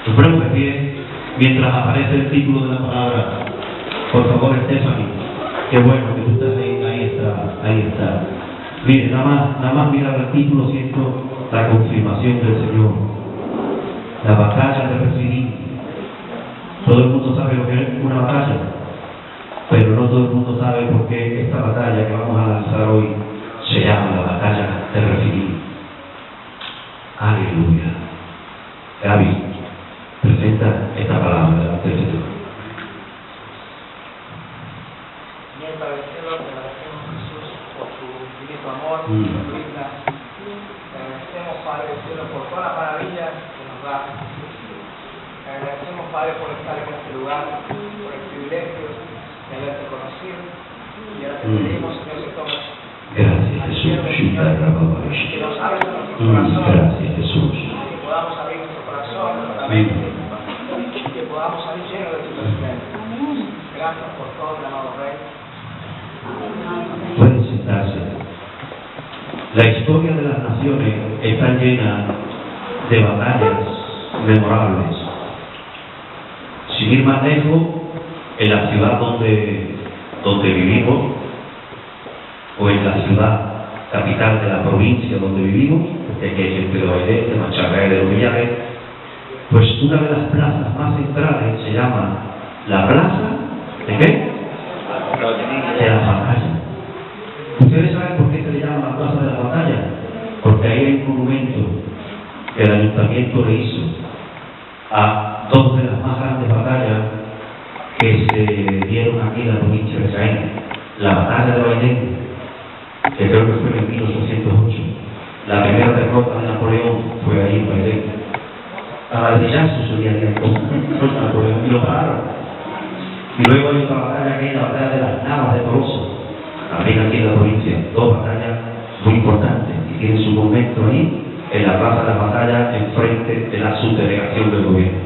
Nos ponemos de pie mientras aparece el título de la palabra. Por favor, Stephanie. Qué bueno que tú estás ahí. Ahí está. Mire, nada más mirar el título, siento la confirmación del Señor. La batalla de Refidim. Todo el mundo sabe lo que es una batalla, pero no todo el mundo sabe por qué esta batalla que vamos a lanzar hoy se llama la batalla de Refidim. Aleluya. Gaby, presenta esta palabra delante del Señor. Bien, Padre Cielo, te agradecemos, Jesús, por tu infinito amor, por tu vida. Te agradecemos, Padre Cielo, por todas las maravillas que nos das. Te agradecemos, Padre, por estar en este lugar, por el privilegio de haberte conocido. Y ahora te pedimos, Señor, que tomes. Gracias, Jesús. Que nos abres nuestro corazón. Gracias, Jesús. Que podamos abrir nuestro corazón, nuestra mente. Y que podamos salir llenos de tu presencia. Gracias por todo, mi amado Rey. Pueden sentarse. La historia de las naciones está llena de batallas memorables. Sin ir más lejos, en la ciudad donde vivimos, o en la ciudad capital de la provincia donde vivimos, que es el de Bailén, de Macharré, de los Villares, pues una de las plazas más centrales se llama la plaza ¿de qué? De la batalla. ¿Ustedes saben por qué se le llama la plaza de la batalla? Porque ahí hay un monumento que el ayuntamiento le hizo a dos de las más grandes batallas que se dieron aquí en la provincia de Jaén. La batalla de Bailén, que creo que fue en 1808. La primera derrota de Napoleón fue ahí en Bailén. A ladrillazos se dieron con Napoleón y lo pararon. Y luego hay otra batalla que es la batalla de las Navas de Tolosa, también aquí en la provincia. Dos batallas muy importantes y tienen su monumento ahí en la plaza de la batalla enfrente de la subdelegación del gobierno.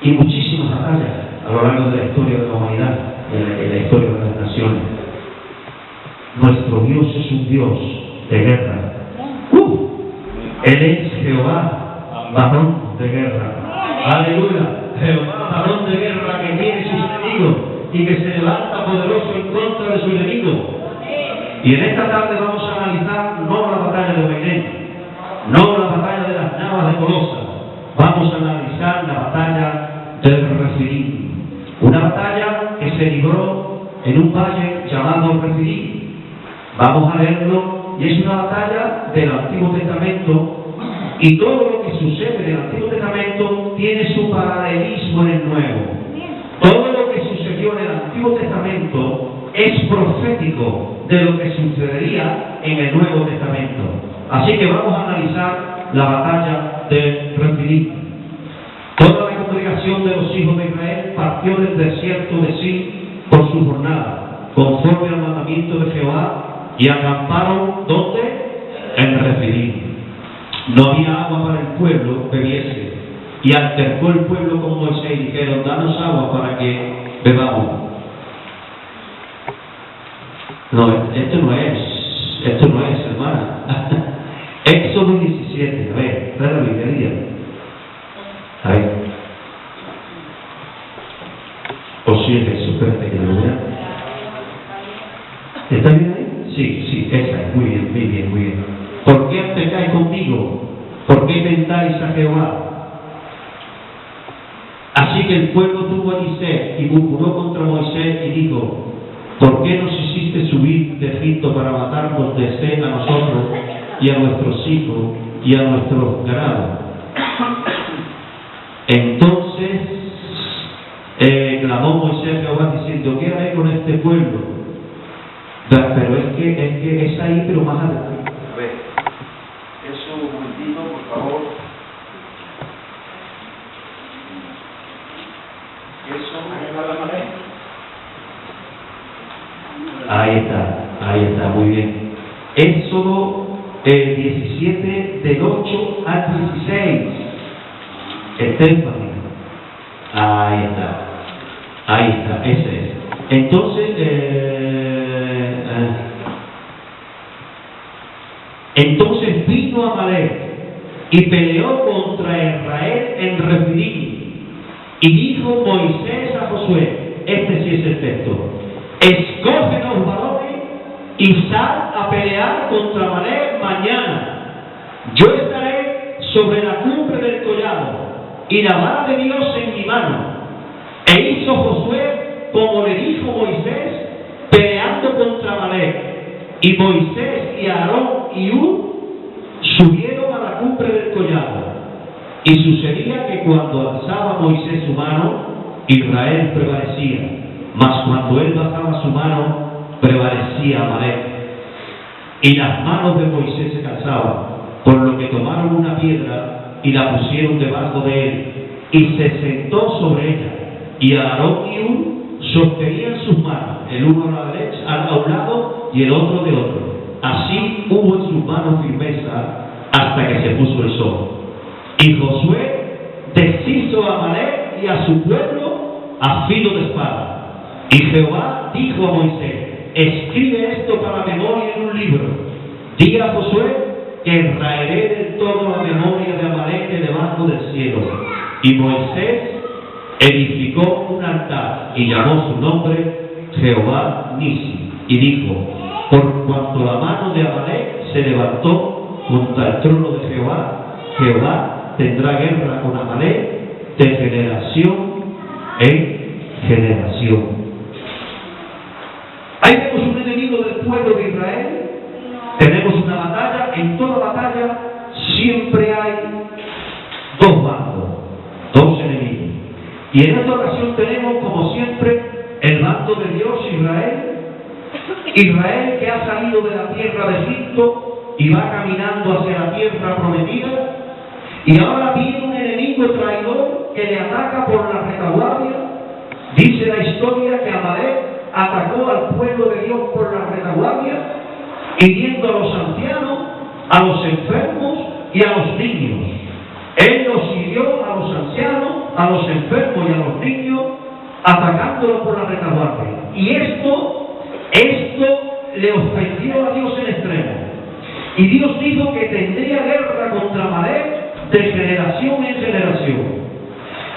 Y muchísimas batallas a lo largo de la historia de la humanidad y en la historia de las naciones. Nuestro Dios es un Dios de guerra. Él es Jehová, varón de guerra. Aleluya. Jehová, varón de guerra que tiene sus enemigos y que se levanta poderoso en contra de su enemigo. Y en esta tarde vamos a analizar no la batalla de Bailén, no la batalla de las Navas de Tolosa, vamos a analizar la batalla del Refidim. Una batalla que se libró en un valle llamado Refidim. Vamos a leerlo y es una batalla del Antiguo Testamento. Y todo lo que sucede en el Antiguo Testamento tiene su paralelismo en el Nuevo. Todo lo que sucedió en el Antiguo Testamento es profético de lo que sucedería en el Nuevo Testamento. Así que vamos a analizar la batalla de Refidim. Toda la congregación de los hijos de Israel partió del desierto de Sin por su jornada, conforme al mandamiento de Jehová, y acamparon ¿dónde? En Refidim. No había agua para el pueblo bebiese, y altercó el pueblo con Moisés y dijeron: danos agua para que bebamos. No, esto no es, hermana. Éxodo 17, a ver, trae la Biblia. A ver. O si es eso, espérate que lo vea. ¿Está bien ahí? Sí, esa es, muy bien. ¿Por qué pecáis conmigo? ¿Por qué tentáis a Jehová? Así que el pueblo tuvo allí sed y murmuró contra Moisés y dijo: ¿por qué nos hiciste subir de Egipto para matarnos de sed a nosotros y a nuestros hijos y a nuestros ganados? Entonces clamó Moisés a Jehová diciendo: ¿qué haré con este pueblo? Pero es que es ahí, pero más adelante. A ver, eso un momentito, por favor. Ahí está, muy bien. Éxodo 17, del 8 al 16. Stephanie. Ahí está, ese es. Entonces, entonces vino Amalek y peleó contra Israel en Refidim. Y dijo Moisés a Josué, este sí es el texto: escógenos varones y sal a pelear contra Amalek mañana. Yo estaré sobre la cumbre del collado y la vara de Dios en mi mano. E hizo Josué como le dijo Moisés, peleando contra Amalek. Y Moisés y Aarón y Hur subieron a la cumbre del collado. Y sucedía que cuando alzaba Moisés su mano, Israel prevalecía, mas cuando él bajaba su mano, prevalecía Amalek. Y las manos de Moisés se cansaban, por lo que tomaron una piedra y la pusieron debajo de él, y se sentó sobre ella. Y Aarón y Hur sostenían sus manos, el uno a la derecha, a un lado y el otro de otro. Así hubo en sus manos firmeza hasta que se puso el sol. Y Josué deshizo a Amalek y a su pueblo a filo de espada. Y Jehová dijo a Moisés: escribe esto para memoria en un libro. Diga a Josué que raeré del todo la memoria de Amalek de debajo del cielo. Y Moisés edificó un altar y llamó su nombre Jehová Nisi. Y dijo: por cuanto la mano de Amalek se levantó junto al trono de Jehová, Jehová tendrá guerra con Amalek de generación en generación. Ahí tenemos un enemigo del pueblo de Israel. Tenemos una batalla. En toda batalla siempre hay dos bandos, dos enemigos. Y en esta ocasión tenemos, como siempre, el bando de Dios, Israel que ha salido de la tierra de Egipto y va caminando hacia la tierra prometida. Y ahora viene un enemigo traidor que le ataca por la retaguardia. Dice la historia que Amalek atacó al pueblo de Dios por la retaguardia, hiriendo a los ancianos, a los enfermos y a los niños. Él los hirió a los ancianos, a los enfermos y a los niños, atacándolos por la retaguardia. Y esto le ofendió a Dios en extremo. Y Dios dijo que tendría guerra contra Amalek de generación en generación.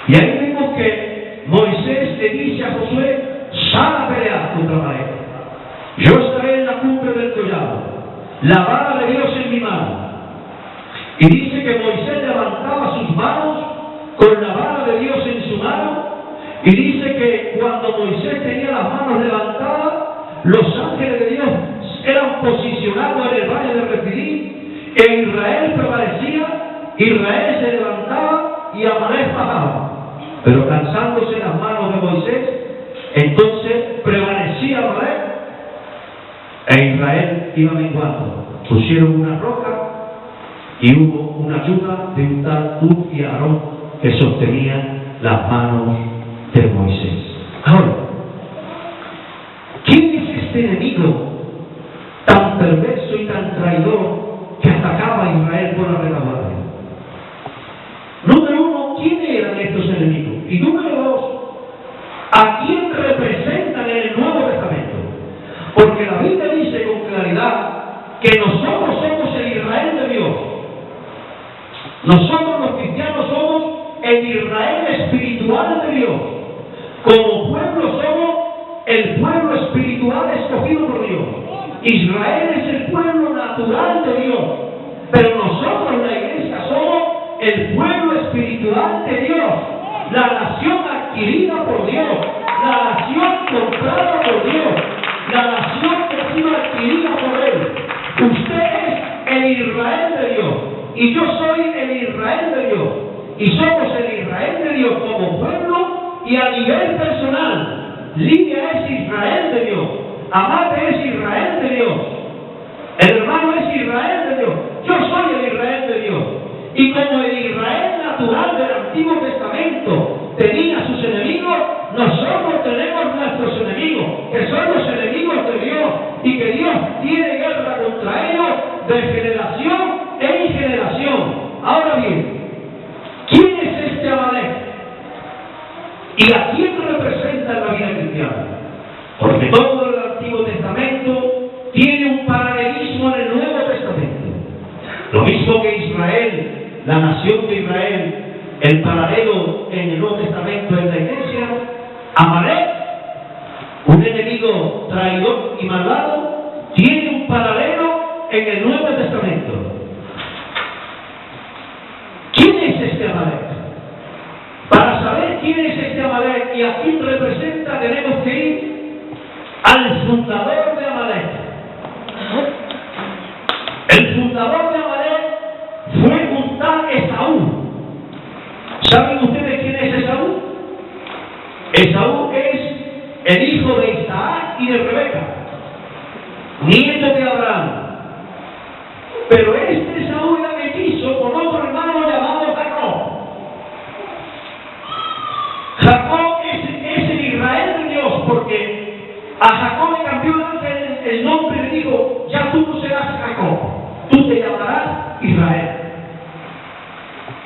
Y ahí vemos que Moisés le dice a Josué: sal a pelear contra Amalek. Yo estaré en la cumbre del collado, la vara de Dios en mi mano. Y dice que Moisés levantaba sus manos con la vara de Dios en su mano. Y dice que cuando Moisés tenía las manos levantadas, los ángeles de Dios eran posicionados en el valle de Refidim. E Israel prevalecía, Israel se levantaba y Amalek bajaba. Pero cansándose las manos de Moisés, entonces prevalecía Amalek e Israel iba menguando. Pusieron una roca y hubo una ayuda de un tal Hur y Aarón que sostenían las manos de Moisés. Ahora, ¿quién es este enemigo tan perverso y tan traidor que atacaba a Israel por la retaguardia? Número uno, ¿quiénes eran estos enemigos? Y número dos, ¿a quién representan en el Nuevo Testamento? Porque la Biblia dice con claridad que nosotros somos el Israel de Dios. Nosotros los cristianos somos el Israel espiritual de Dios. Como pueblo somos el pueblo espiritual escogido por Dios. Israel es el pueblo natural de Dios, pero nosotros, la iglesia, somos el pueblo espiritual de Dios, la nación adquirida por Dios, la nación comprada por Dios, la nación que ha sido adquirida por Él. Usted es el Israel de Dios y yo soy el Israel de Dios, y somos el Israel de Dios como pueblo y a nivel personal. Lidia es Israel de Dios, Amate es Israel de Dios, el hermano es Israel de Dios, yo soy el Israel de Dios. Y como el Israel natural del Antiguo Testamento tenía sus enemigos, nosotros tenemos nuestros enemigos, que son los enemigos de Dios, y que Dios tiene guerra contra ellos de generación en generación. Ahora bien, ¿quién es este Amalek? ¿Y a quién representa en la vida cristiana? Porque todo el Antiguo Testamento tiene un paralelismo en el Nuevo Testamento. Lo mismo que Israel, la nación de Israel, el paralelo en el Nuevo Testamento en la iglesia, Amalek, un enemigo traidor y malvado, tiene un paralelo en el Nuevo Testamento. ¿Quién es este Amalek? Para saber quién es este Amalek y a quién representa, tenemos que ir al fundador de Amalek. El fundador de Amalek fue un tal Esaú. ¿Saben ustedes quién es Esaú? Esaú es el hijo de Isaac y de Rebeca, nieto de Abraham. Pero este Esaú era mellizo con otro hermano llamado Jacob. Jacob es el Israel de Dios, porque a Jacob le cambió el nombre y le dijo: ya tú no serás Jacob, tú te llamarás Israel.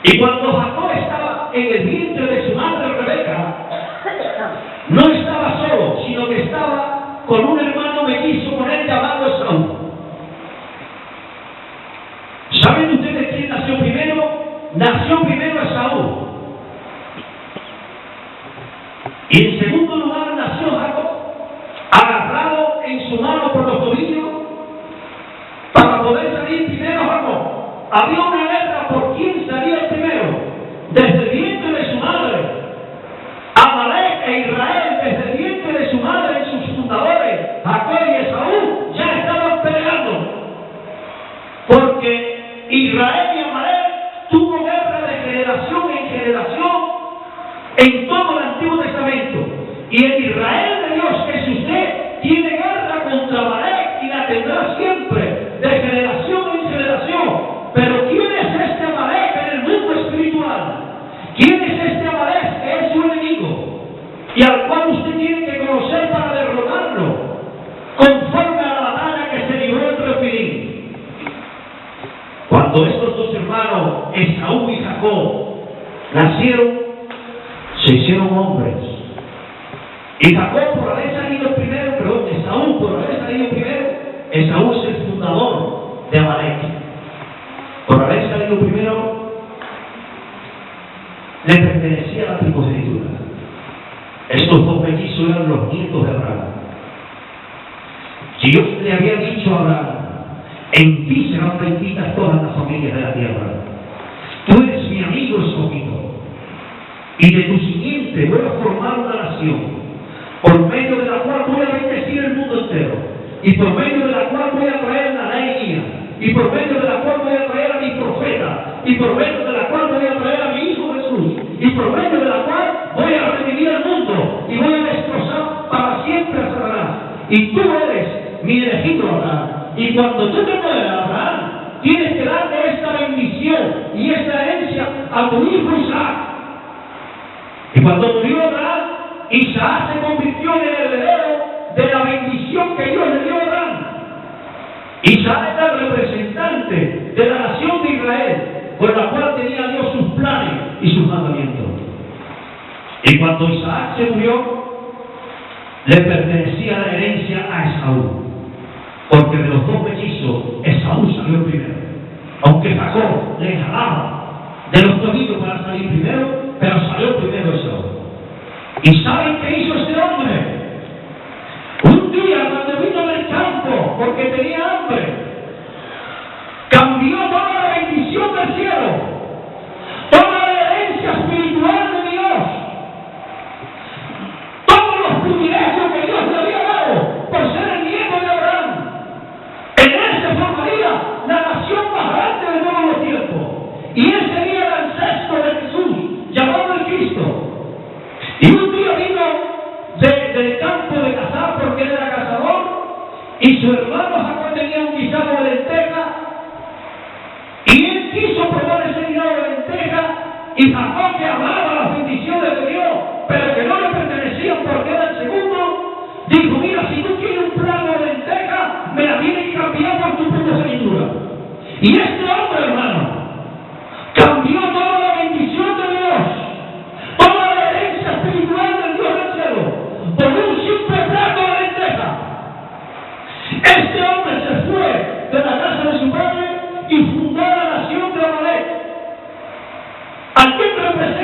Y cuando Jacob estaba en el vientre de su madre Rebeca, no estaba solo, sino que estaba con un hermano mellizo con él llamado Esaú. ¿Saben ustedes quién nació primero? Nació primero Esaú. Y en segundo lugar nació Jacob, agarrado en su mano por los tobillos para poder salir primero Jacob. Había una guerra por quién salía primero, desde el vientre de su madre. Amalek e Israel, desde el vientre de su madre y sus fundadores, Jacob y Esaú, ya estaban peleando. Porque Israel y Amalek tuvo guerra de generación en generación en todo el Antiguo Testamento. Y el Israel de Dios, que es usted, tiene guerra contra Amalek y la tendrá siempre, de generación en generación. Pero ¿quién es este Amalek en el mundo espiritual? ¿Quién es este Amalek que es su enemigo? Y al cual usted tiene que conocer para derrotarlo, conforme a la batalla que se libró entre Filistín. Cuando estos dos hermanos, Esaú y Jacob, nacieron, se hicieron hombres. Y Jacob, por haber salido primero, Esaú, por haber salido primero, Esaú es el fundador de Amalek. Por haber salido primero, le pertenecía a la primogenitura. Estos dos mellizos eran los nietos de Abraham. Dios le había dicho a Abraham: en ti serán benditas todas las familias de la tierra. Tú eres mi amigo escogido, y de tu simiente voy a formar una nación, por medio de la cual voy a bendecir el mundo entero, y por medio de la cual voy a traer la ley mía, y por medio de la cual voy a traer a mi profeta, y por medio de la cual voy a traer a mi hijo Jesús, y por medio de la cual voy a redimir el mundo, y voy a destrozar para siempre a Satanás. Y tú eres mi elegido, Abraham. Y cuando tú te mueras, Abraham, tienes que darle esta bendición y esta herencia a tu hijo Isaac. Y cuando murió Abraham, Isaac se convirtió en el heredero de la bendición que Dios le dio a Abraham. Isaac era el representante de la nación de Israel, por la cual tenía Dios sus planes y sus mandamientos. Y cuando Isaac se murió, le pertenecía la herencia a Esaú, porque de los dos mellizos, Esaú salió primero. Aunque Jacob le jalaba de los tobillos para salir primero, pero salió primero Esaú. ¿Y saben qué hizo este hombre? Un día, cuando vino del campo, porque tenía hambre, cambió toda la bendición del cielo, toda la herencia espiritual de Dios, todos los privilegios que Dios le había dado por ser el nieto de Abraham. En él se formaría la nación más grande de todos los tiempos. Y él sería el ancestro de Jesús, llamado el Cristo. Y un día vino del campo de cazar, porque él era cazador, y su hermano Jacob tenía un guisado de lenteja, y él quiso probar ese guisado de lenteja, y Jacob, que amaba las bendiciones de Dios, pero que no le pertenecían porque era el segundo, dijo: mira, si tú tienes un plato de lenteja, me la tienes que cambiar por tu primogenitura. Y este hombre, hermano, cambió toda la bendición de Dios, toda la herencia espiritual del Dios del cielo, por un simple plato de lenteja. Este hombre se fue de la casa de su padre y fundó la nación de Amalek. ¿A quién representa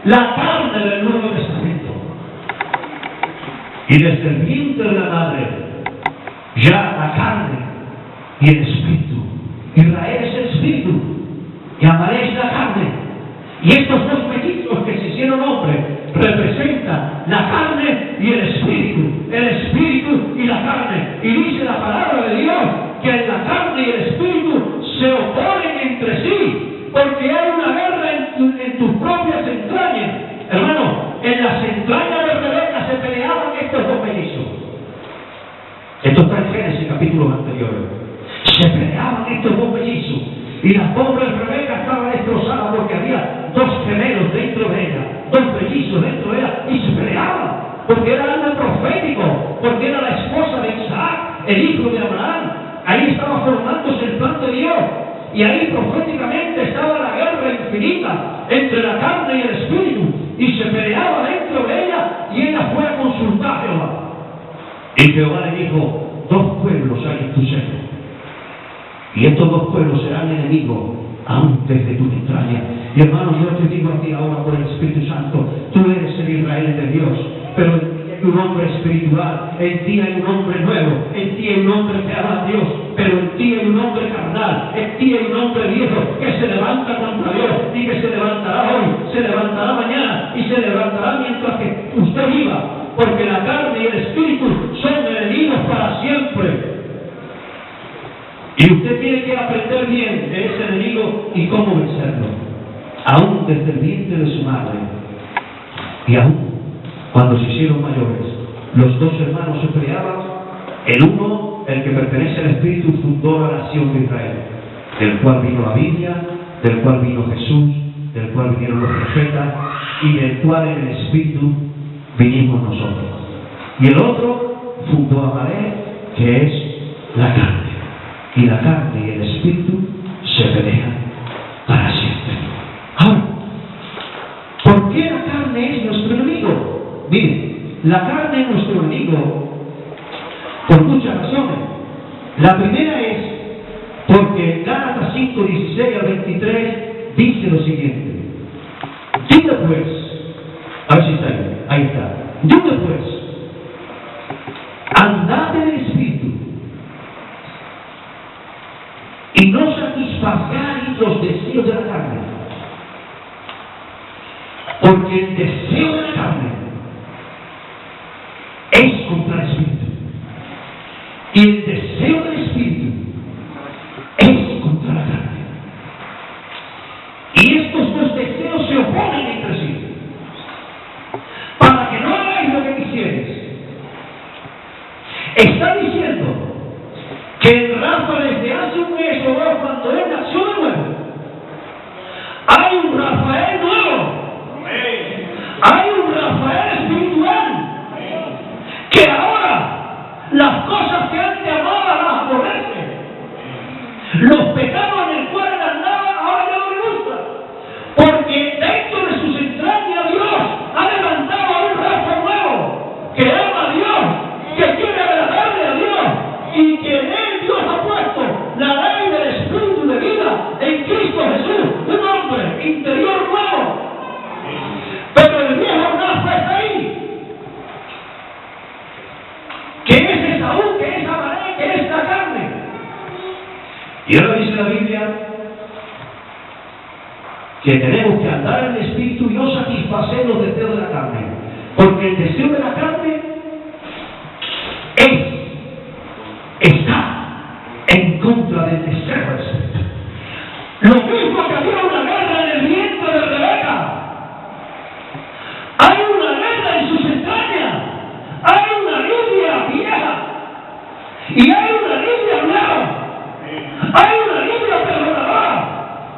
la carne del Nuevo Testamento. Y desde el vientre de la madre, ya la carne y el espíritu. Israel es el espíritu y Amalek es la carne. Y estos dos mellizos que se hicieron hombre representan la carne y el espíritu y la carne. Y dice la palabra de Dios que en la carne y el espíritu se oponen entre sí, porque hay una guerra en tus propias entrañas. Hermano, en las entrañas de Rebeca se peleaban estos dos mellizos. Esto está en Génesis capítulos anteriores. Se peleaban estos dos mellizos. Y la pobre Rebeca estaba destrozada porque había dos gemelos dentro de ella, dos mellizos dentro de ella, y se peleaban, porque era algo profético, porque era la esposa de Isaac, el hijo de Abraham. Ahí estaba formándose el plan de Dios, y ahí proféticamente estaba la guerra infinita entre la carne y el espíritu, y se peleaba dentro de ella, y ella fue a consultar a Jehová. Y Jehová le dijo: dos pueblos hay en tu seno, y estos dos pueblos serán enemigos antes de tu entraña. Y hermano, yo te digo a ti ahora por el Espíritu Santo, tú eres el Israel de Dios, pero en ti hay un hombre espiritual, en ti hay un hombre nuevo, en ti hay un hombre que ama a Dios, pero en ti hay un hombre carnal, en ti hay un hombre viejo que se levanta contra Dios y que se levantará hoy, se levantará mañana y se levantará mientras que usted viva, porque la carne y el espíritu son enemigos para siempre. Y usted tiene que aprender bien de ese enemigo y cómo vencerlo. Aún desde el vientre de su madre, y aún cuando se hicieron mayores, los dos hermanos se peleaban. El uno, el que pertenece al Espíritu, fundó la nación de Israel, del cual vino la Biblia, del cual vino Jesús, del cual vinieron los profetas, y del cual en el Espíritu vinimos nosotros. Y el otro fundó a Amalek, que es la carne. Y la carne y el espíritu se pelean para siempre. Ahora, ¿por qué la carne es nuestro enemigo? Miren, la carne es nuestro enemigo por muchas razones. La primera es porque Gálatas 5, 16 al 23 dice lo siguiente: dice pues, a ver si está ahí está. Dice pues, andad en el espíritu, y no satisfagáis los deseos de la carne, porque el deseo de la carne es contra el espíritu, y el deseo del espíritu es contra la carne, y estos dos deseos se oponen entre sí, para que no hagáis lo que quisierais. Está diciendo que en Rafa desde hace un mes o dos, cuando él nació de nuevo, hay un Rafael nuevo. Hay un Rafael espiritual que ahora las cosas que antes amaba las aborrece. Los pecados en el cual él andaba ahora ya no le gustan, porque dentro de sus entrañas Dios ha levantado a un Rafa nuevo que ama a Dios, que quiere agradarle a Dios, y que en él Dios ha puesto la ley del Espíritu de vida en Cristo Jesús, un hombre interior nuevo. Pero el viejo Rafa está ahí, que es Esaú, que es Amalek, que es la carne. Y ahora dice la Biblia que tenemos que andar en el Espíritu y no satisfacer los deseos de la carne, porque el deseo de la carne está en contra del deseo del Espíritu. Lo mismo que había una guerra en el vientre de Rebeca, hay una guerra en sus entrañas, hay una Lidia vieja y hay una Lidia nueva, hay una Lidia perdonadora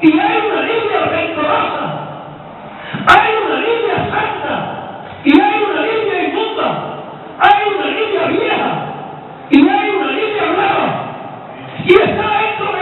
y hay una Lidia rencorosa, hay una Lidia santa y hay una Lidia inmunda, hay una Lidia vieja y hay una Lidia nueva, y está dentro de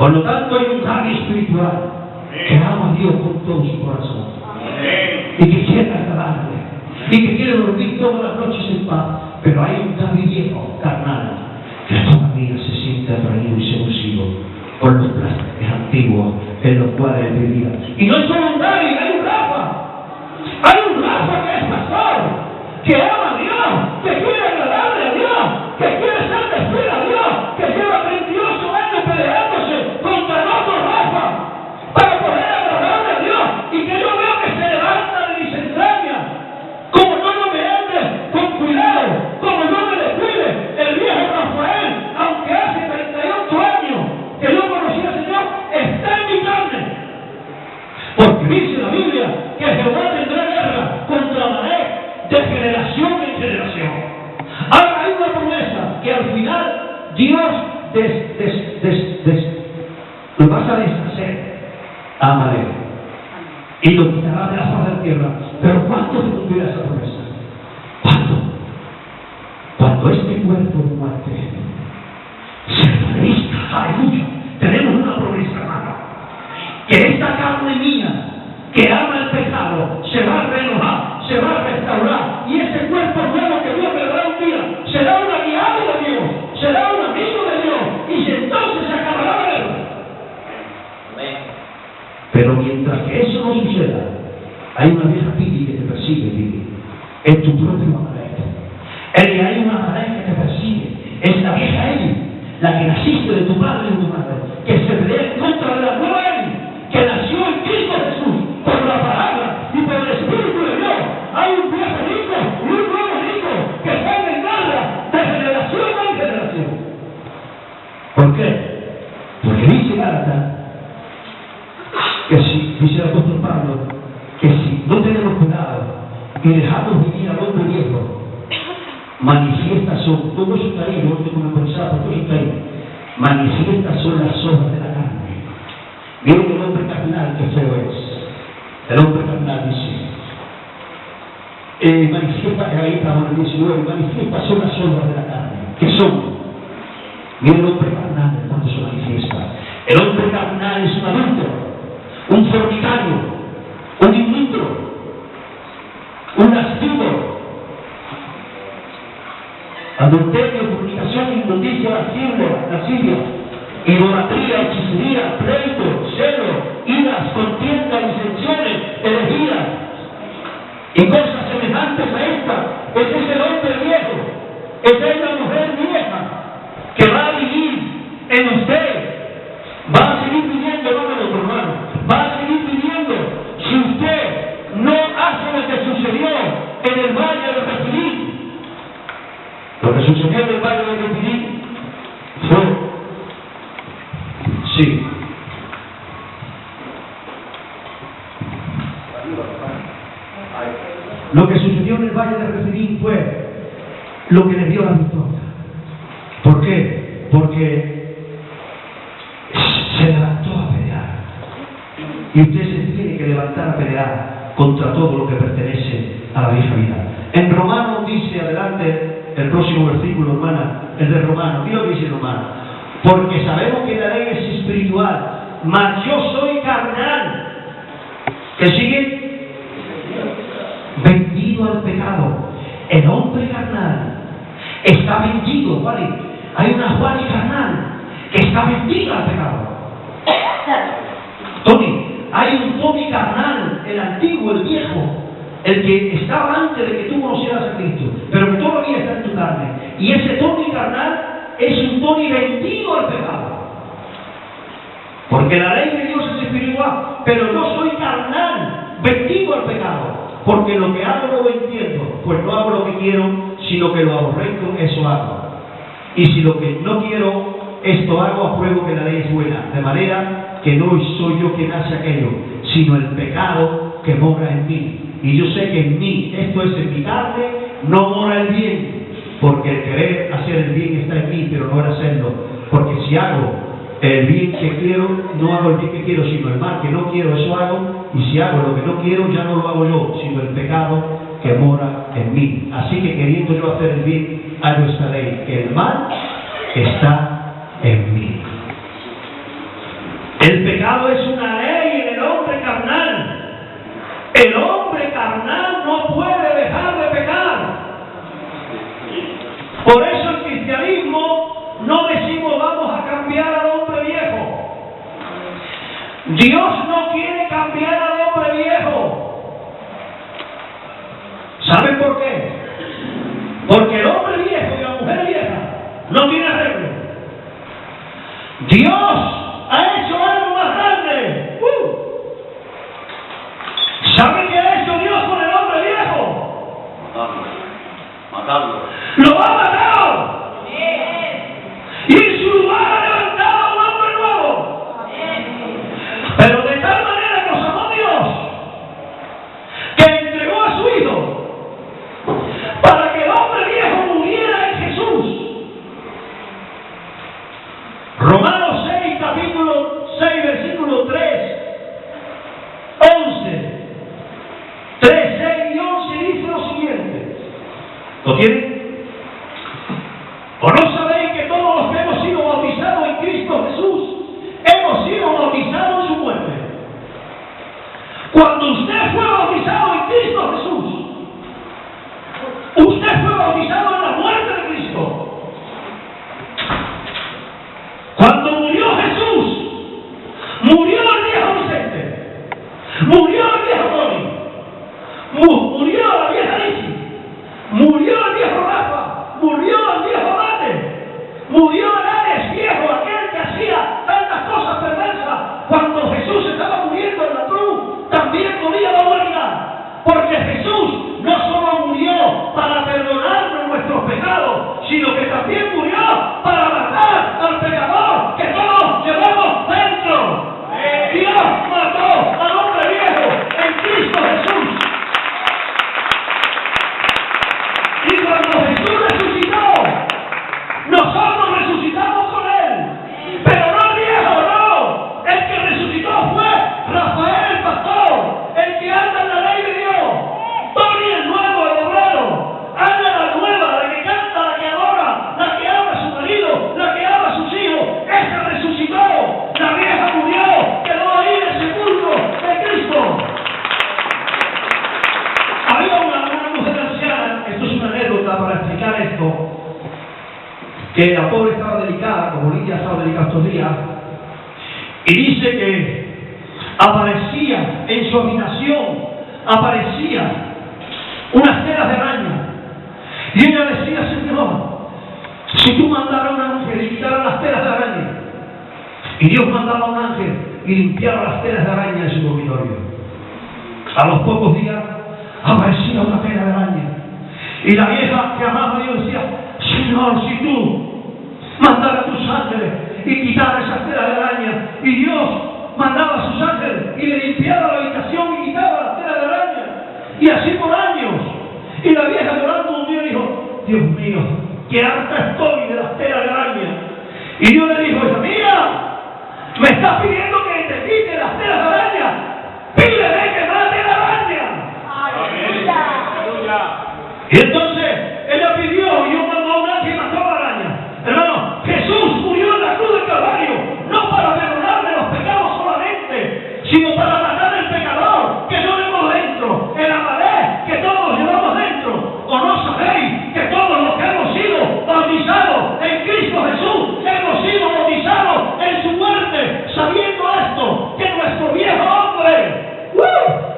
Por lo tanto, hay un cambio espiritual que ama a Dios con todo su corazón y que quiere agradarle y que quiere dormir todas las noches en paz. Pero hay un David viejo, carnal, que todavía se siente atraído y seducido por los plásticos antiguos en los cuales él vivía. Y no es solo un David, hay un Rafa. Hay un Rafa que es pastor, que ama a Dios, que quiere agradarle a Dios, que quiere ser fiel a Dios, que lleva 38 años peleándose contra el otro Rafa para poder agradarle a Dios, y que yo veo que se levanta de mis entrañas. Como yo no me ande con cuidado, como yo me descuide, el viejo Rafael, aunque hace 38 años que yo conocí al Señor, está en mi carne. Porque dice la Biblia que Jehová tendrá guerra contra Amalek de generación en generación. Ahora hay una promesa que al final Dios lo vas a deshacer a Amalek y lo quitará de la faz de la tierra. Pero ¿cuándo se cumplirá esa promesa? ¿Cuándo? Cuando este cuerpo de muerte se revista. ¡Aleluya! Tenemos una promesa, hermano. Que esta carne mía, que ama el pecado, se va a renovar, se va a restaurar, y ese cuerpo nuevo que Dios me dará un día, será un aliado de Dios, será un amigo de Dios, y entonces se acabará la guerra. Pero mientras que eso no suceda, hay una vieja Pili que te persigue, Pili. Es tu propio Amalek. Eli, hay una Amalek que te persigue. Es la vieja Eli, la que naciste de tu padre y de tu madre, que se pelea en contra de la nueva Eli, que nació en Cristo Jesús, por la palabra y por el Espíritu de Dios. Hay un viejo rico y un nuevo rico que están en guerra de generación en generación. ¿Por qué? Porque dice Gálatas que si, dice el apóstol Pablo, que si no tenemos cuidado y dejamos vivir al hombre viejo, manifiestas son, todo eso está ahí, no tengo memorizado, todo eso está ahí, manifiestas son las obras de la carne. Miren el hombre carnal que feo es. El hombre carnal dice, manifiesta, ahí estamos en el 19, manifiestas son las obras de la carne. ¿Qué son? Miren el hombre carnal cuando se manifiesta. El hombre carnal es un adúltero, un fornicario, un inmundo, un lascivo, adulterio, fornicación, inmundicia, lascivia, idolatría, hechicería, pleito, celo, iras, contienda, disensiones, herejías y cosas semejantes a esta. Ese es el hombre viejo, esa es la mujer vieja que va a vivir en usted. Va a seguir viviendo, hermano, va a seguir viviendo si usted no hace lo que sucedió en el valle de Repidín. Lo que sucedió en el valle de Repidín fue, sí, lo que sucedió en el valle de Repidín fue lo que le dio la victoria. ¿Por qué? Porque se levantó a pelear. Y usted se tiene que levantar a pelear contra todo lo que pertenece a la vieja vida. En Romanos dice, adelante, el próximo versículo, hermana, el de Romanos, mira lo que dice Romanos. Porque sabemos que la ley es espiritual, mas yo soy carnal. ¿Qué sigue? Vendido al pecado. El hombre carnal está vendido, ¿vale? Hay una Juan carnal que está vendida al pecado. Tony, hay un Tony carnal, el antiguo, el viejo, el que estaba antes de que tú conocieras a Cristo, pero que todavía está en tu carne. Y ese Tony carnal es un Tony vendido al pecado. Porque la ley de Dios es espiritual, pero yo soy carnal, vendido al pecado. Porque lo que hago no lo entiendo, pues no hago lo que quiero, sino que lo aborrezco, eso hago. Y si lo que no quiero, esto hago, apruebo que la ley es buena, de manera que no soy yo quien hace aquello, sino el pecado que mora en mí. Y yo sé que en mí, esto es en mi carne, no mora el bien, porque el querer hacer el bien está en mí, pero no el hacerlo. Porque si hago el bien que quiero, no hago el bien que quiero, sino el mal que no quiero, eso hago. Y si hago lo que no quiero, ya no lo hago yo, sino el pecado que mora en mí. Así que queriendo yo hacer el bien, hago esta ley, que el mal está en mí. El pecado es una ley en el hombre carnal. El hombre carnal no puede dejar de pecar. Por eso el cristianismo no decimos vamos a cambiar al hombre viejo. Dios no quiere cambiar al hombre viejo. ¿Saben por qué? Porque el hombre viejo y la mujer vieja no tienen arreglo. Dios ha hecho algo más grande. ¿Saben qué ha hecho Dios con el hombre viejo? Matarlo. ¡Lo ha matado! Y en su lugar ha levantado a un hombre nuevo. Pero de tal manera que nos amó Dios, que entregó a su Hijo para que el hombre viejo muriera en Jesús. Romanos 6, capítulo 6, versículo 3, 11. 3, 6 y 11 dice lo siguiente. ¿Lo tienen? ¿O no sabéis que todos los que hemos sido bautizados en Cristo Jesús hemos sido bautizados en su muerte? Cuando usted fue bautizado en Cristo Jesús, usted fue bautizado en la muerte de Cristo. Cuando murió Jesús, murió el viejo Vicente, murió el viejo Tony, murió la vieja Lisi, murió el viejo Rafa, murió el viejo Mate, murió el Ares viejo, aquel que hacía tantas cosas perversas. Cuando Jesús estaba muriendo en la cruz, también moría la humanidad. Porque Jesús no solo murió para perdonarnos nuestros pecados, sino que también murió para matar al pecador que todos llevamos dentro. Dios mató al hombre viejo en Cristo Jesús. Y cuando Jesús resucitó, nosotros resucitamos con Él. Pero no el viejo, no. El que resucitó fue Rafael el pastor, el que anda en la ley de Dios. Tony el nuevo, el obrero. Ana la nueva, la que canta, la que adora, la que ama a su marido, la que ama a sus hijos. Esa resucitó. La vieja murió, quedó ahí en el sepulcro de Cristo. Había una mujer anciana, esto es una anécdota para explicar esto, que la pobre estaba delicada, como Lidia estaba delicada estos días, y dice que aparecía en su habitación, aparecía unas telas de araña, y ella decía: Señor, si tú mandaras a un ángel y quitara las telas de araña, y Dios mandaba a un ángel y limpiaba las telas de araña en su dormitorio. A los pocos días aparecía una tela de araña, y la vieja que amaba a Dios decía: Señor, si tú mandaras a tus ángeles y quitaras esas telas de araña, y Dios mandaba a sus ángeles y le limpiaba la habitación y quitaba las telas de araña, y así por años. Y la vieja llorando un día dijo: Dios mío, qué harta estoy de las telas de araña. Y Dios le dijo: hija mía, me estás pidiendo que te quite las telas de araña, pídeme que mate la araña. Aleluya. Y entonces ella pidió, y yo mandó a un ángel y mató a la araña. Hermano, Jesús murió en la cruz del Calvario, no para perdonarme los pecados solamente, sino para matar al pecador que llevamos dentro, el amadé que todos llevamos dentro. ¿O no sabéis que todos los que hemos sido bautizados en Cristo Jesús hemos sido bautizados en su muerte, sabiendo esto, que nuestro viejo hombre,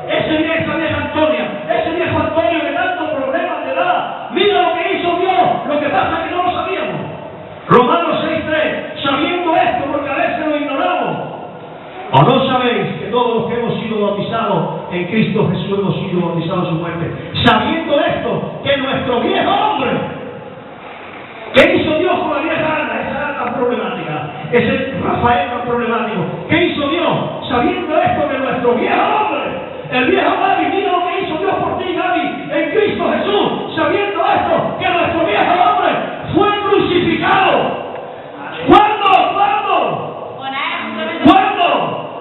esa vieja Antonia, ese viejo Antonio que tantos problemas te da, mira lo que hizo Dios, lo que pasa es que no lo sabíamos. Romanos 6:3, sabiendo esto, porque a veces lo ignoramos. ¿O no sabéis que todos los que hemos sido bautizados en Cristo Jesús hemos sido bautizados en su muerte? Sabiendo esto, que nuestro viejo hombre, ¿qué hizo Dios con la vieja Ana? Esa era tan problemática, ese Rafael tan problemático. ¿Qué hizo Dios? Sabiendo esto, que nuestro viejo hombre, el viejo Gaby, mira lo que hizo Dios por ti, Gaby, en Cristo Jesús. Sabiendo esto, que nuestro viejo hombre fue crucificado. ¿Cuándo?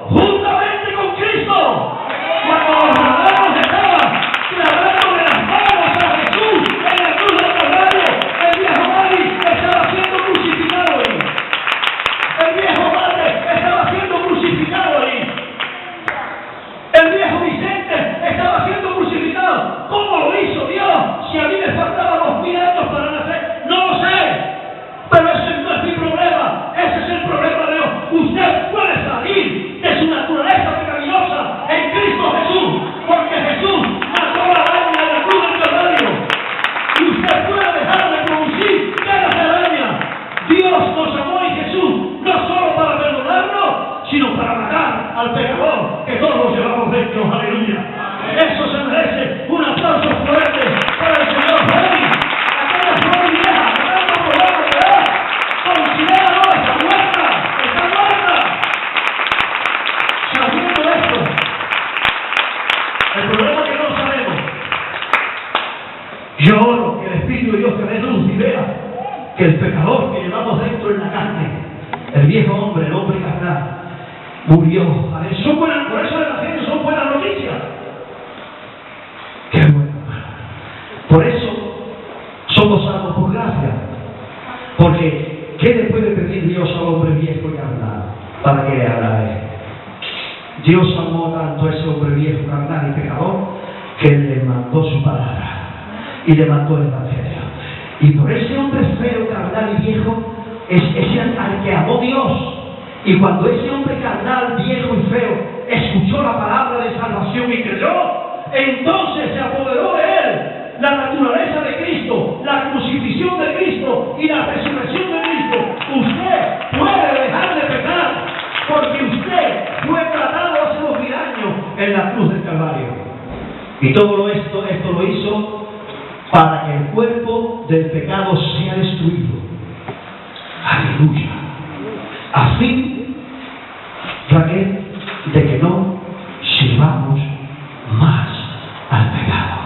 Juntamente con Cristo. Cuando los romanos estaban clavando de las manos a Jesús en la cruz del Calvario, el viejo Gaby estaba siendo crucificado ahí. El viejo Gaby estaba siendo crucificado. El problema es que no lo sabemos. Yo oro que el Espíritu de Dios te dé luz y vea que el pecador que llevamos dentro en la carne, el viejo hombre, el hombre carnal, murió. Son buenas, por eso las gente son buenas noticias. Qué bueno. Por eso somos salvos por gracia. Porque ¿qué le puede pedir Dios al hombre viejo y carnal para que le haga a él? Dios amó tanto a ese hombre viejo, carnal y pecador que le mandó su palabra y le mandó el evangelio. Y por ese hombre feo, carnal y viejo, es ese al que amó Dios. Y cuando ese hombre carnal, viejo y feo, escuchó la palabra de salvación y creyó, entonces se apoderó de él la naturaleza de Cristo, la crucifixión de Cristo y la resurrección de Cristo. Usted puede dejar de pecar porque usted fue tratado hace 2000 años en la cruz del Calvario. Y todo esto lo hizo para que el cuerpo del pecado sea destruido. Aleluya. A fin, Raquel, de que no sirvamos más al pecado.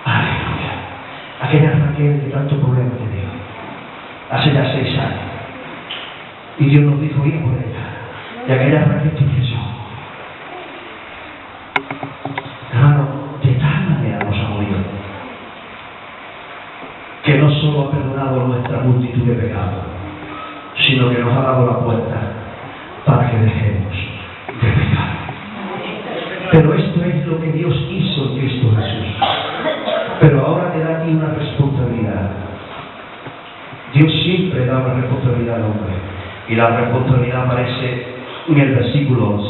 Aleluya. Aquella Raquel que tanto problema tenía hace ya 6 años. Y Dios nos dijo ir por ella. Y aquella Raquel que pensó. Hermano, de tal manera nos ha oído que no solo ha perdonado nuestra multitud de pecados, sino que nos ha dado la puerta para que dejemos de pecar. Pero esto es lo que Dios hizo en Cristo Jesús. Pero ahora te da a ti una responsabilidad. Dios siempre da una responsabilidad al hombre. Y la responsabilidad aparece en el versículo 11.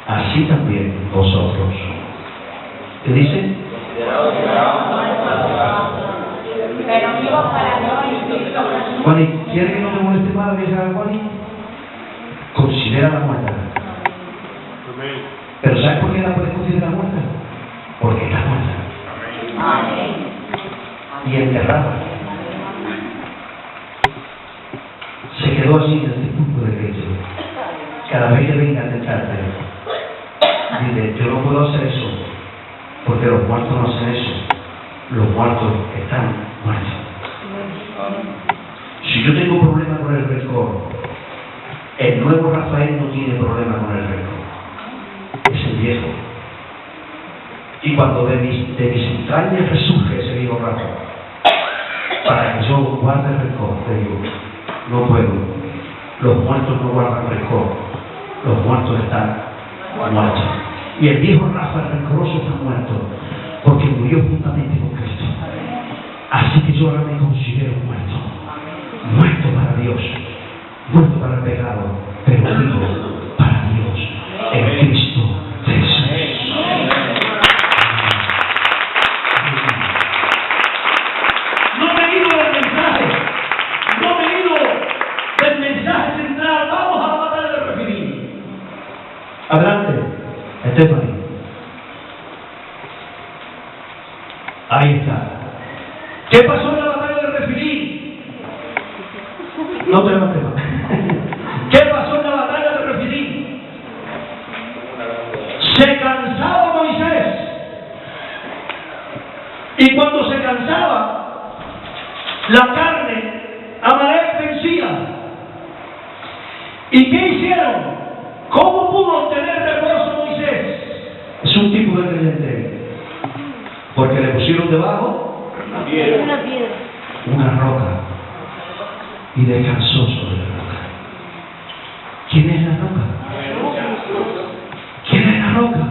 Así también vosotros. ¿Qué dice? Pero vivo para no. Juaní, ¿quiere que no te moleste más la vieja de Juaní? Considera la muerta. Pero ¿sabes por qué la puedes considerar muerta? Porque está muerta. Y enterrada. Se quedó así en el sepulcro de Cristo. Cada vez que venga a tentarte, dile, yo no puedo hacer eso, porque los muertos no hacen eso. Los muertos están muertos. Si yo tengo problema con el rencor, el nuevo Rafael no tiene problema con el rencor. Es el viejo. Y cuando de mis entrañas resurge ese viejo Rafael, para que yo guarde el rencor, te digo, no puedo. Los muertos no guardan rencor. Los muertos están muertos. Y el viejo Rafael rencoroso está muerto, porque murió juntamente con Cristo. Así que yo ahora me considero muerto. Muerto para Dios. Muerto para el pecado. Pero vivo para Dios. En Cristo Jesús. No me he ido del mensaje. No me he ido del mensaje central. Vamos a la batalla de Refidim. Adelante, Estefany. Ahí está. ¿Qué pasó en la batalla de Refidim? No te levantes más. ¿Qué pasó en la batalla de Refidim? Se cansaba Moisés. Y cuando se cansaba, la carne, Amalek vencía. ¿Y qué hicieron? ¿Cómo pudo obtener reposo Moisés? Es un tipo de creyente. Porque le pusieron debajo una roca y descansó sobre la roca. ¿Quién es la roca? ¿Quién es la roca?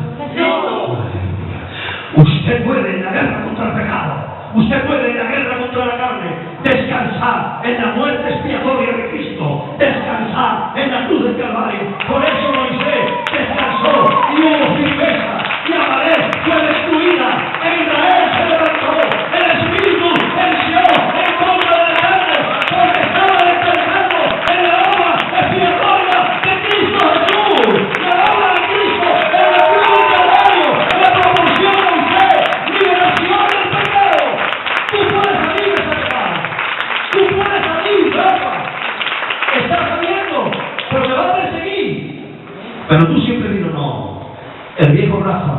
Usted puede en la guerra contra el pecado, usted puede en la guerra contra la carne descansar en la muerte expiatoria de Cristo, descansar en la cruz del Calvario. Por eso Moisés descansó y hubo firmeza y Amalek fue destruida. En Israel se levantó, el Espíritu venció en contra de la carne, porque estaba descansando en la obra expiatoria de Cristo Jesús. La obra de Cristo en la cruz del Calvario le proporciona a usted liberación del pecado. Tú puedes salir de ese pecado. Tú puedes salir, Rafa. Estás saliendo, pero te va a perseguir. Pero tú siempre dices, no. El viejo Rafa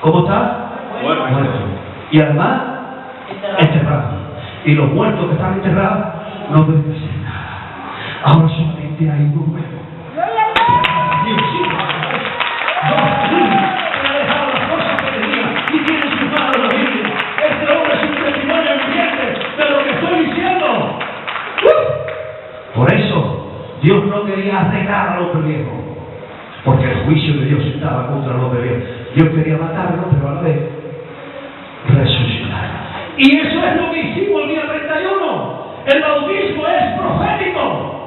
¿Cómo está? Muerto. Muerto. Y además, enterrado. Y los muertos que están enterrados no pueden hacer nada. Ahora solamente hay uno nuevo. Dios, sí. Ha dejado las cosas que tenía y tiene en sus manos la Biblia. Este hombre es un testimonio viviente de lo que estoy diciendo. Por eso, Dios no quería arreglar al hombre viejo, porque el juicio de Dios estaba contra el hombre viejo. Dios quería matarlo, pero a la vez resucitar. Y eso es lo que hicimos el día 31. El bautismo es profético.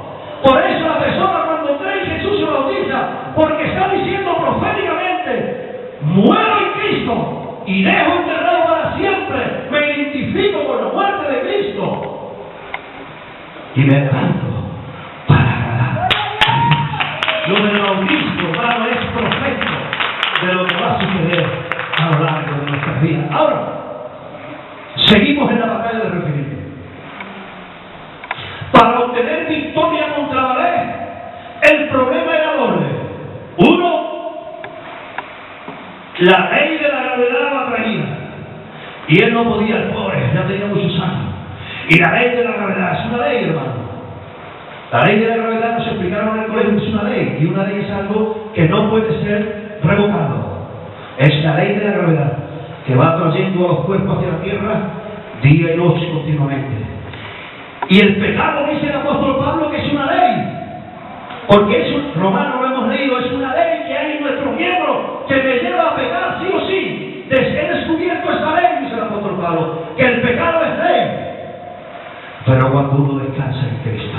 Por eso la persona cuando cree en Jesús se bautiza, porque está diciendo proféticamente: muero en Cristo y dejo enterrado para siempre. Me identifico con la muerte de Cristo y me levanto para agradar a Dios. Lo del bautismo, hermano, es profético de lo que va a suceder a lo largo de nuestras vidas. Ahora, seguimos en la batalla de Refidim. Para obtener victoria contra la ley, el problema era doble. Uno, la ley de la gravedad lo atraía. Y él no podía, el pobre, ya tenía muchos años. Y la ley de la gravedad es una ley, hermano. La ley de la gravedad nos explicaron en el colegio, es una ley. Y una ley es algo que no puede ser revocado. Es la ley de la gravedad que va trayendo a los cuerpos hacia la tierra día y noche continuamente. Y el pecado, dice el apóstol Pablo, que es una ley. Porque es un, Romano lo hemos leído, es una ley que hay en nuestro miembro que me lleva a pecar sí o sí. He descubierto esta ley, dice el apóstol Pablo, que el pecado es ley. Pero cuando uno descansa en Cristo,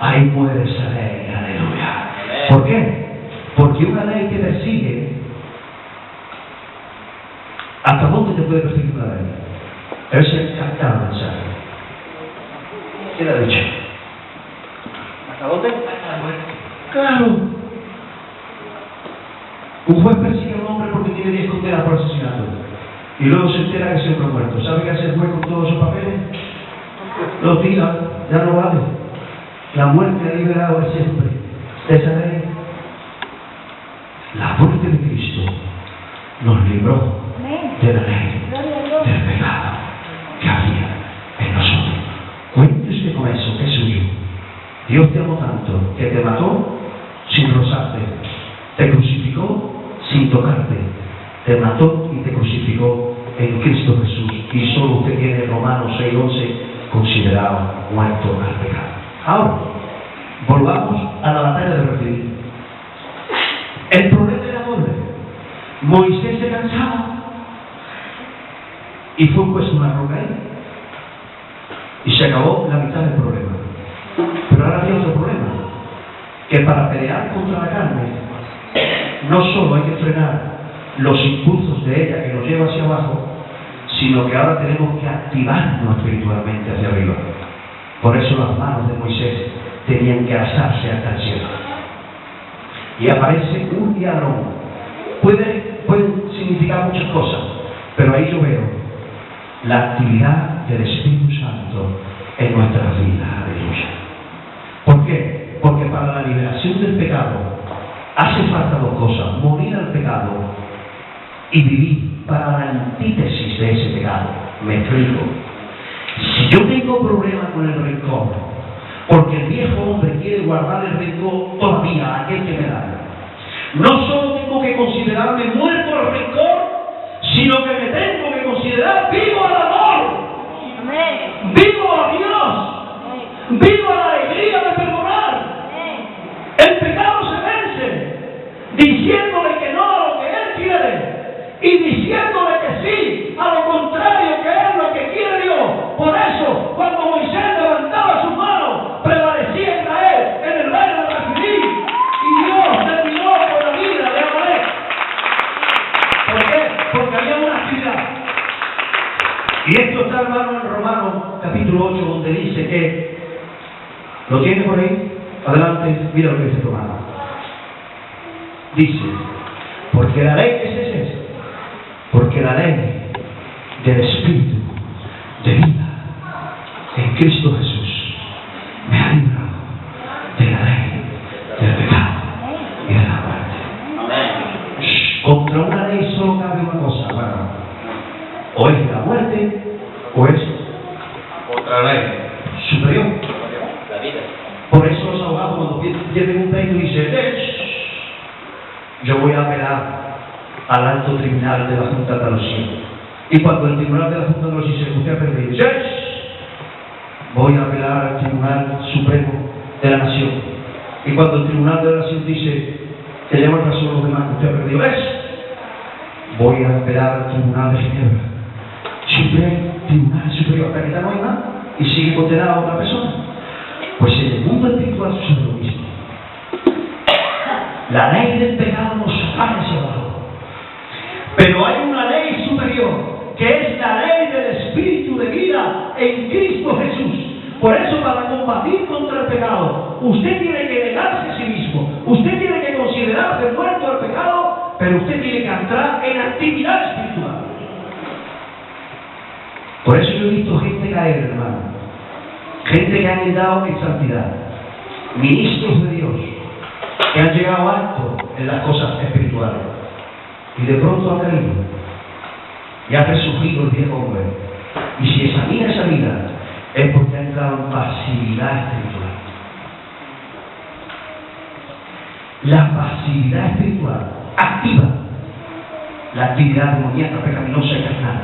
ahí muere esa ley, aleluya. ¿Por qué? Porque una ley que persigue, ¿hasta dónde te puede perseguir una ley? Él se capta el mensaje. ¿Qué le ha dicho? ¿Hasta dónde? Claro. Un juez persigue a un hombre porque tiene 10 condenas por asesinato. Y luego se entera que ese hombre ha muerto. ¿Sabe qué hace el juez con todos esos papeles? Los tira, ya no vale. La muerte ha liberado a siempre de esa ley. La muerte de Cristo nos libró de la ley, del pecado que había en nosotros. Cuéntese con eso, que es suyo. Dios te amó tanto que te mató sin rozarte, te crucificó sin tocarte, te mató y te crucificó en Cristo Jesús. Y solo usted tiene Romanos 6:11 considerado muerto al pecado. Ahora, volvamos a la batalla de Refidim. El problema era doble. Moisés se cansaba y fue puesto una roca ahí. Y se acabó la mitad del problema. Pero ahora había otro problema, que para pelear contra la carne, no solo hay que frenar los impulsos de ella que nos lleva hacia abajo, sino que ahora tenemos que activarnos espiritualmente hacia arriba. Por eso las manos de Moisés tenían que alzarse hasta el cielo. Y aparece un diálogo. Pueden significar muchas cosas, pero ahí yo veo la actividad del Espíritu Santo en nuestra vida. Aleluya. ¿Por qué? Porque para la liberación del pecado hace falta dos cosas: morir al pecado y vivir para la antítesis de ese pecado. Me explico. Si yo tengo problema con el rencor, porque el viejo hombre quiere guardar el rencor todavía a aquel que me daña, no solo tengo que considerarme muerto al rencor, sino que me tengo que considerar vivo al amor, vivo a Dios, vivo a la alegría de perdonar. El pecado se vence diciéndole que no a lo que Él quiere y diciéndole que sí a lo contrario que es lo que quiere Dios. Por eso, cuando Moisés levantaba sus manos, prevalecía Israel en el reino de Refidim, y Dios terminó con la vida de Amalek. ¿Por qué? Porque había una actividad. Y esto está, hermano, en Romanos capítulo 8, donde dice que, ¿lo tiene por ahí? Adelante, mira lo que dice Romano. Dice, porque la ley, ¿qué es eso? Porque la ley del Espíritu de vida en Cristo Jesús me ha librado de la ley del pecado y de la muerte. Contra una ley solo cabe una cosa: O es la muerte, o es Otra ley. superior. La vida. Por eso los abogados cuando pierden un pleito dicen, yo voy a apelar al alto tribunal de la Junta de Andalucía. Y cuando el tribunal de la Junta de Andalucía dice, usted ha perdido, dice, voy a apelar al Tribunal Supremo de la Nación. Y cuando el Tribunal de la Nación dice que lleva razón a los demás, usted ha perdido, voy a apelar al Tribunal de Ginebra. Tribunal Superior, hasta que ya no hay más y sigue condenado a otra persona. Pues en el mundo espiritual sucede lo mismo. La ley del pecado nos saca hacia abajo. Pero hay una ley superior, que es la ley del Espíritu de vida en Cristo Jesús. Por eso, para combatir contra el pecado, usted tiene que negarse a sí mismo. Usted tiene que considerarse muerto al pecado, pero usted tiene que entrar en actividad espiritual. Por eso yo he visto gente caer, hermano. Gente que han andado en santidad. Ministros de Dios que han llegado alto en las cosas espirituales. Y de pronto han caído. Y ha resurgido el viejo hombre. Y si examina esa vida, es porque ha entrado en pasividad espiritual. La pasividad espiritual activa la actividad demoníaca, pecaminosa y carnal.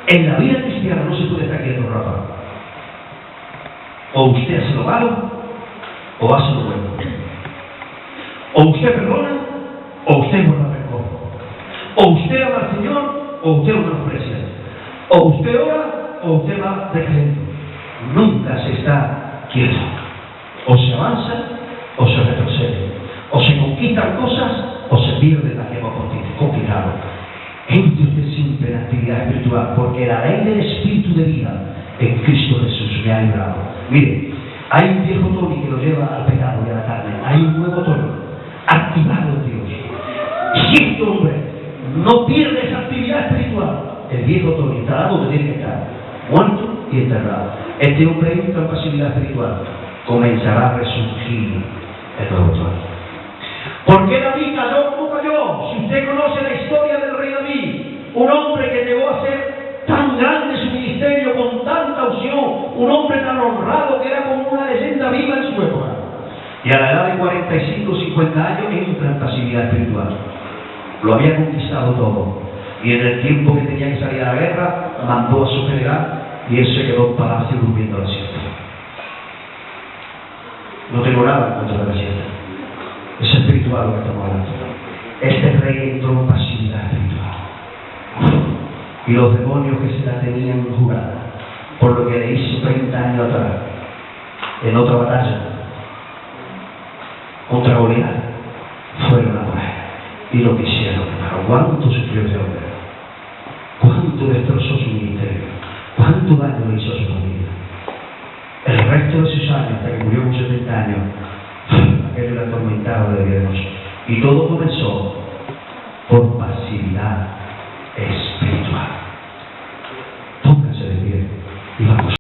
En la vida cristiana no se puede estar quieto, Rafa. O usted hace lo malo, o hace lo bueno. O usted perdona, o usted guarda perdón. O usted ama al Señor, o usted lo menosprecia. O usted ora, o usted va decreyendo. Nunca se está quieto. O se avanza, o se retrocede. O se conquistan cosas, o se pierden las que hemos conquistado. Entre usted siempre en actividad espiritual, porque la ley del Espíritu de vida en Cristo Jesús me ha librado. Mire, hay un viejo Tony que lo lleva al pecado y a la carne. Hay un nuevo Tony, activado en Dios. Si este hombre no pierde esa actividad espiritual, el viejo Tony estará donde tiene que estar, muerto y enterrado. Este hombre entra en pasividad espiritual, comenzará a resurgir el nuevo Tony. ¿Por qué David cayó como cayó? Si usted conoce la historia del rey David, un hombre que llegó a ser tan grande su ministerio, con tanta unción, un hombre tan honrado que era como una leyenda viva en su época. Y a la edad de 45 o 50 años entra en pasividad espiritual. Lo había conquistado todo. Y en el tiempo que tenía que salir a la guerra, mandó a su general y él se quedó en palacio durmiendo a la siesta. No tengo nada en contra de la siesta. Es espiritual lo que estamos hablando. Este rey entró en pasividad espiritual. Y los demonios que se la tenían jurada, por lo que le hizo 30 años atrás, en otra batalla, contra Goliat, fueron a por él. Y lo quisieron. Pero ¿cuánto sufrió ese hombre? ¿Cuánto destrozó su ministerio? ¿Cuánto daño le hizo a su familia? El resto de sus años, hasta que murió con 70 años, aquello le atormentaba de día y de noche. Y todo comenzó por pasividad espiritual.